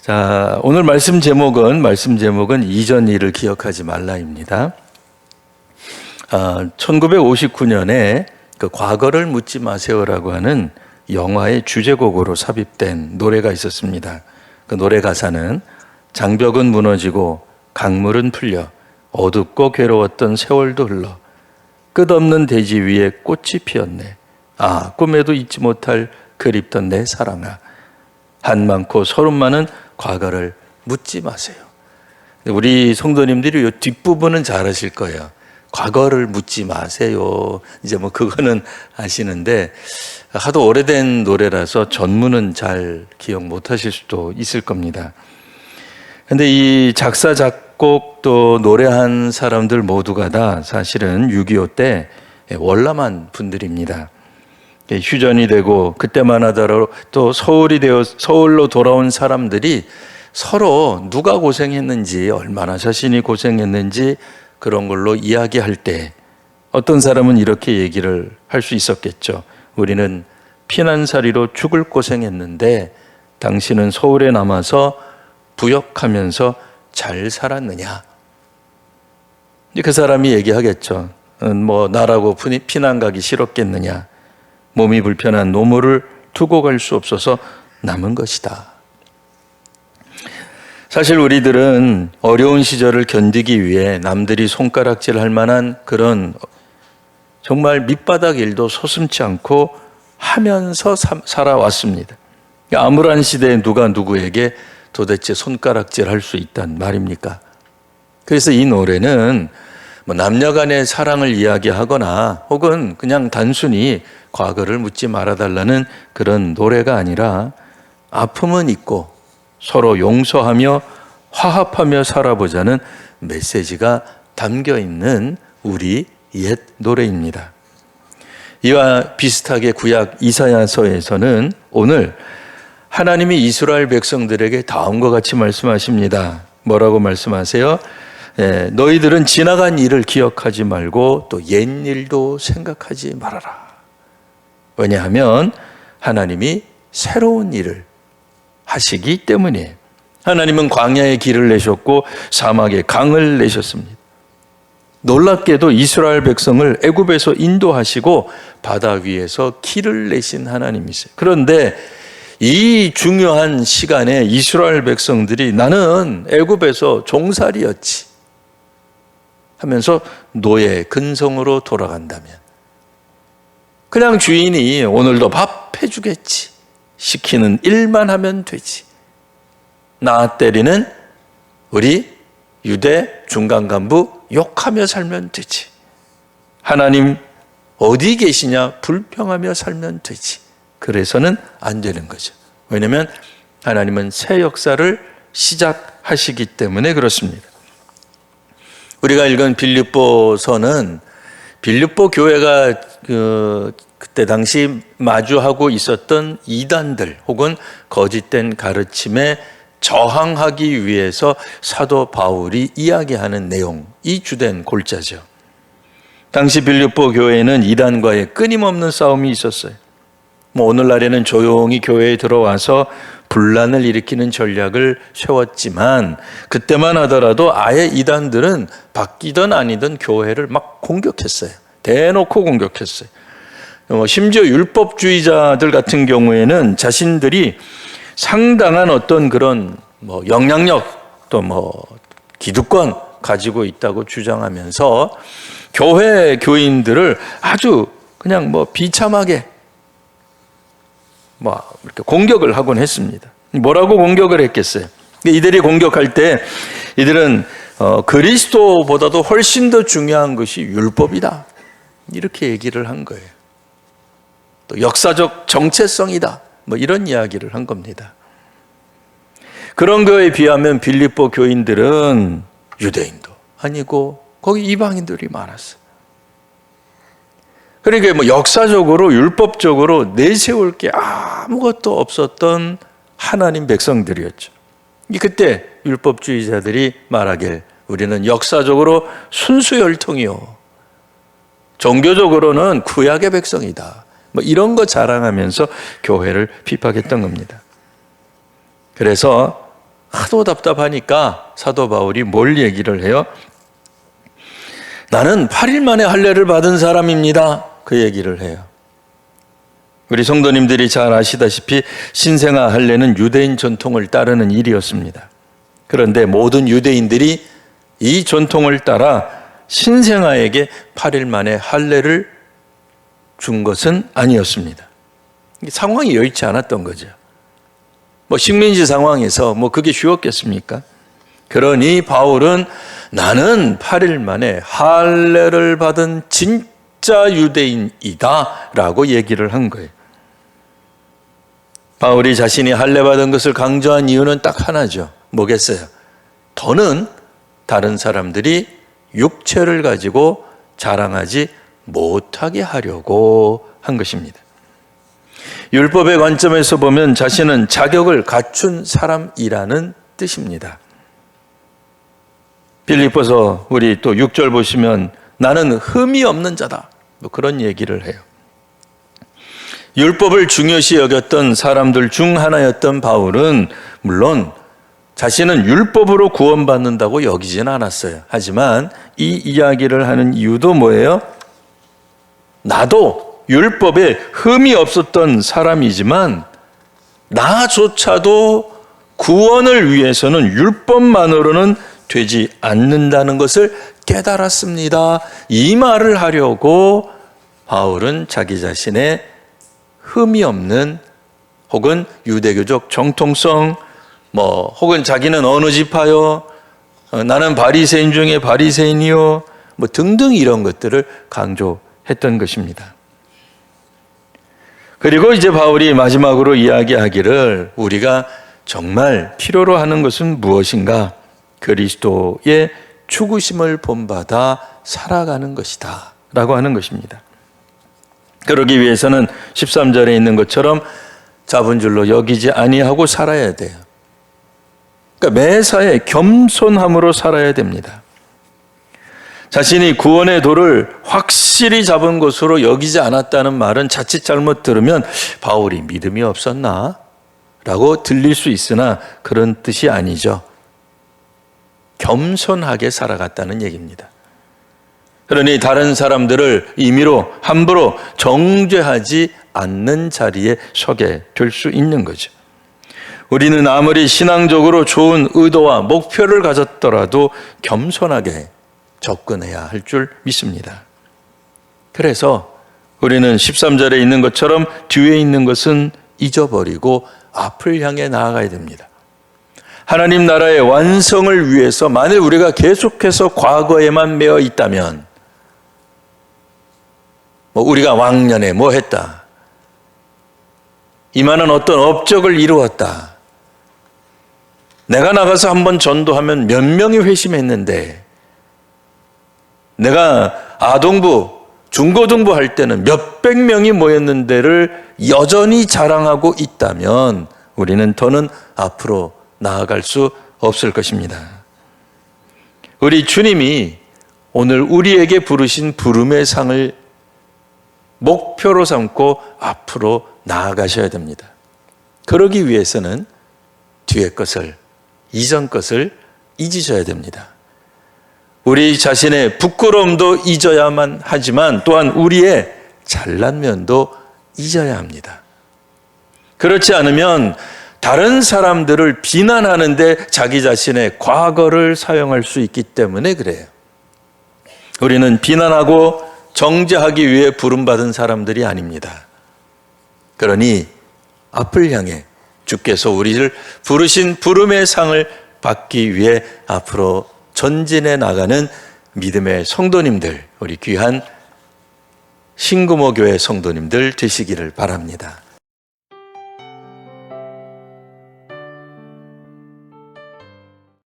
자, 오늘 말씀 제목은 이전 일을 기억하지 말라입니다. 1959년에 그 과거를 묻지 마세요라고 하는 영화의 주제곡으로 삽입된 노래가 있었습니다. 그 노래 가사는 장벽은 무너지고 강물은 풀려 어둡고 괴로웠던 세월도 흘러 끝없는 대지 위에 꽃이 피었네. 아, 꿈에도 잊지 못할 그립던 내 사랑아. 한 많고 서름 많은 과거를 묻지 마세요. 우리 성도님들이 이 뒷부분은 잘 아실 거예요. 과거를 묻지 마세요. 이제 뭐 그거는 아시는데 하도 오래된 노래라서 전문은 잘 기억 못 하실 수도 있을 겁니다. 근데 이 작사, 작곡 또 노래한 사람들 모두가 다 사실은 6.25 때 월남한 분들입니다. 휴전이 되고 그때만 하더라도 또 서울로 돌아온 사람들이 서로 누가 고생했는지, 얼마나 자신이 고생했는지 그런 걸로 이야기할 때 어떤 사람은 이렇게 얘기를 할 수 있었겠죠. 우리는 피난살이로 죽을 고생했는데 당신은 서울에 남아서 부역하면서 잘 살았느냐. 그 사람이 얘기하겠죠. 뭐 나라고 피난 가기 싫었겠느냐. 몸이 불편한 노모를 두고 갈 수 없어서 남은 것이다. 사실 우리들은 어려운 시절을 견디기 위해 남들이 손가락질할 만한 그런 정말 밑바닥 일도 서슴지 않고 하면서 살아왔습니다. 암울한 시대에 누가 누구에게 도대체 손가락질할 수 있단 말입니까? 그래서 이 노래는 뭐 남녀 간의 사랑을 이야기하거나 혹은 그냥 단순히 과거를 묻지 말아달라는 그런 노래가 아니라 아픔은 있고 서로 용서하며 화합하며 살아보자는 메시지가 담겨 있는 우리 옛 노래입니다. 이와 비슷하게 구약 이사야서에서는 오늘 하나님이 이스라엘 백성들에게 다음과 같이 말씀하십니다. 뭐라고 말씀하세요? 너희들은 지나간 일을 기억하지 말고 또 옛 일도 생각하지 말아라. 왜냐하면 하나님이 새로운 일을 하시기 때문이에요. 하나님은 광야에 길을 내셨고 사막에 강을 내셨습니다. 놀랍게도 이스라엘 백성을 애굽에서 인도하시고 바다 위에서 길을 내신 하나님이세요. 그런데 이 중요한 시간에 이스라엘 백성들이 나는 애굽에서 종살이였지 하면서 노예 근성으로 돌아간다면, 그냥 주인이 오늘도 밥 해주겠지, 시키는 일만 하면 되지, 나 때리는 우리 유대 중간 간부 욕하며 살면 되지, 하나님 어디 계시냐 불평하며 살면 되지, 그래서는 안 되는 거죠. 왜냐하면 하나님은 새 역사를 시작하시기 때문에 그렇습니다. 우리가 읽은 빌립보서는 빌립보 교회가 그때 당시 마주하고 있었던 이단들 혹은 거짓된 가르침에 저항하기 위해서 사도 바울이 이야기하는 내용이 주된 골자죠. 당시 빌립보 교회에는 이단과의 끊임없는 싸움이 있었어요. 오늘날에는 조용히 교회에 들어와서 분란을 일으키는 전략을 세웠지만 그때만 하더라도 아예 이단들은 바뀌든 아니든 교회를 막 공격했어요. 대놓고 공격했어요. 심지어 율법주의자들 같은 경우에는 자신들이 상당한 어떤 그런 영향력 또 기득권 가지고 있다고 주장하면서 교회 교인들을 아주 그냥 비참하게 이렇게 공격을 하곤 했습니다. 뭐라고 공격을 했겠어요? 이들이 공격할 때 이들은 그리스도보다도 훨씬 더 중요한 것이 율법이다, 이렇게 얘기를 한 거예요. 또 역사적 정체성이다, 이런 이야기를 한 겁니다. 그런 거에 비하면 빌립보 교인들은 유대인도 아니고 거기 이방인들이 많았어요. 그러니까 역사적으로 율법적으로 내세울 게 아무것도 없었던 하나님 백성들이었죠. 그때 율법주의자들이 말하길 우리는 역사적으로 순수혈통이요, 종교적으로는 구약의 백성이다, 이런 거 자랑하면서 교회를 핍박했던 겁니다. 그래서 하도 답답하니까 사도 바울이 뭘 얘기를 해요? 나는 8일 만에 할례를 받은 사람입니다. 그 얘기를 해요. 우리 성도님들이 잘 아시다시피 신생아 할례는 유대인 전통을 따르는 일이었습니다. 그런데 모든 유대인들이 이 전통을 따라 신생아에게 8일 만에 할례를 준 것은 아니었습니다. 상황이 여의치 않았던 거죠. 식민지 상황에서 그게 쉬웠겠습니까? 그러니 바울은 나는 8일 만에 할례를 받은 진짜 유대인이다 라고 얘기를 한 거예요. 바울이 자신이 할례 받은 것을 강조한 이유는 딱 하나죠. 뭐겠어요? 더는 다른 사람들이 육체를 가지고 자랑하지 못하게 하려고 한 것입니다. 율법의 관점에서 보면 자신은 자격을 갖춘 사람이라는 뜻입니다. 빌립보서 우리 또 6절 보시면 나는 흠이 없는 자다. 그런 얘기를 해요. 율법을 중요시 여겼던 사람들 중 하나였던 바울은 물론 자신은 율법으로 구원받는다고 여기지는 않았어요. 하지만 이 이야기를 하는 이유도 뭐예요? 나도 율법에 흠이 없었던 사람이지만 나조차도 구원을 위해서는 율법만으로는 되지 않는다는 것을 깨달았습니다. 이 말을 하려고 바울은 자기 자신의 흠이 없는 혹은 유대교적 정통성 혹은 자기는 어느 지파요, 나는 바리새인 중에 바리새인이요, 등등 이런 것들을 강조했던 것입니다. 그리고 이제 바울이 마지막으로 이야기하기를 우리가 정말 필요로 하는 것은 무엇인가? 그리스도의 죽으심을 본받아 살아가는 것이다 라고 하는 것입니다. 그러기 위해서는 13절에 있는 것처럼 잡은 줄로 여기지 아니하고 살아야 돼요. 그러니까 매사에 겸손함으로 살아야 됩니다. 자신이 구원의 도를 확실히 잡은 것으로 여기지 않았다는 말은 자칫 잘못 들으면 바울이 믿음이 없었나? 라고 들릴 수 있으나 그런 뜻이 아니죠. 겸손하게 살아갔다는 얘기입니다. 그러니 다른 사람들을 임의로 함부로 정죄하지 않는 자리에 서게 될 수 있는 거죠. 우리는 아무리 신앙적으로 좋은 의도와 목표를 가졌더라도 겸손하게 접근해야 할 줄 믿습니다. 그래서 우리는 13절에 있는 것처럼 뒤에 있는 것은 잊어버리고 앞을 향해 나아가야 됩니다. 하나님 나라의 완성을 위해서 만일 우리가 계속해서 과거에만 매여 있다면 우리가 왕년에 뭐 했다, 이만한 어떤 업적을 이루었다, 내가 나가서 한번 전도하면 몇 명이 회심했는데, 내가 아동부, 중고등부 할 때는 몇백 명이 모였는데를 여전히 자랑하고 있다면 우리는 더는 앞으로 나아갈 수 없을 것입니다. 우리 주님이 오늘 우리에게 부르신 부름의 상을 목표로 삼고 앞으로 나아가셔야 됩니다. 그러기 위해서는 뒤의 것을, 이전 것을 잊으셔야 됩니다. 우리 자신의 부끄러움도 잊어야만 하지만 또한 우리의 잘난 면도 잊어야 합니다. 그렇지 않으면 다른 사람들을 비난하는데 자기 자신의 과거를 사용할 수 있기 때문에 그래요. 우리는 비난하고 정죄하기 위해 부름받은 사람들이 아닙니다. 그러니 앞을 향해 주께서 우리를 부르신 부름의 상을 받기 위해 앞으로 전진해 나가는 믿음의 성도님들, 우리 귀한 신구모교회 성도님들 되시기를 바랍니다.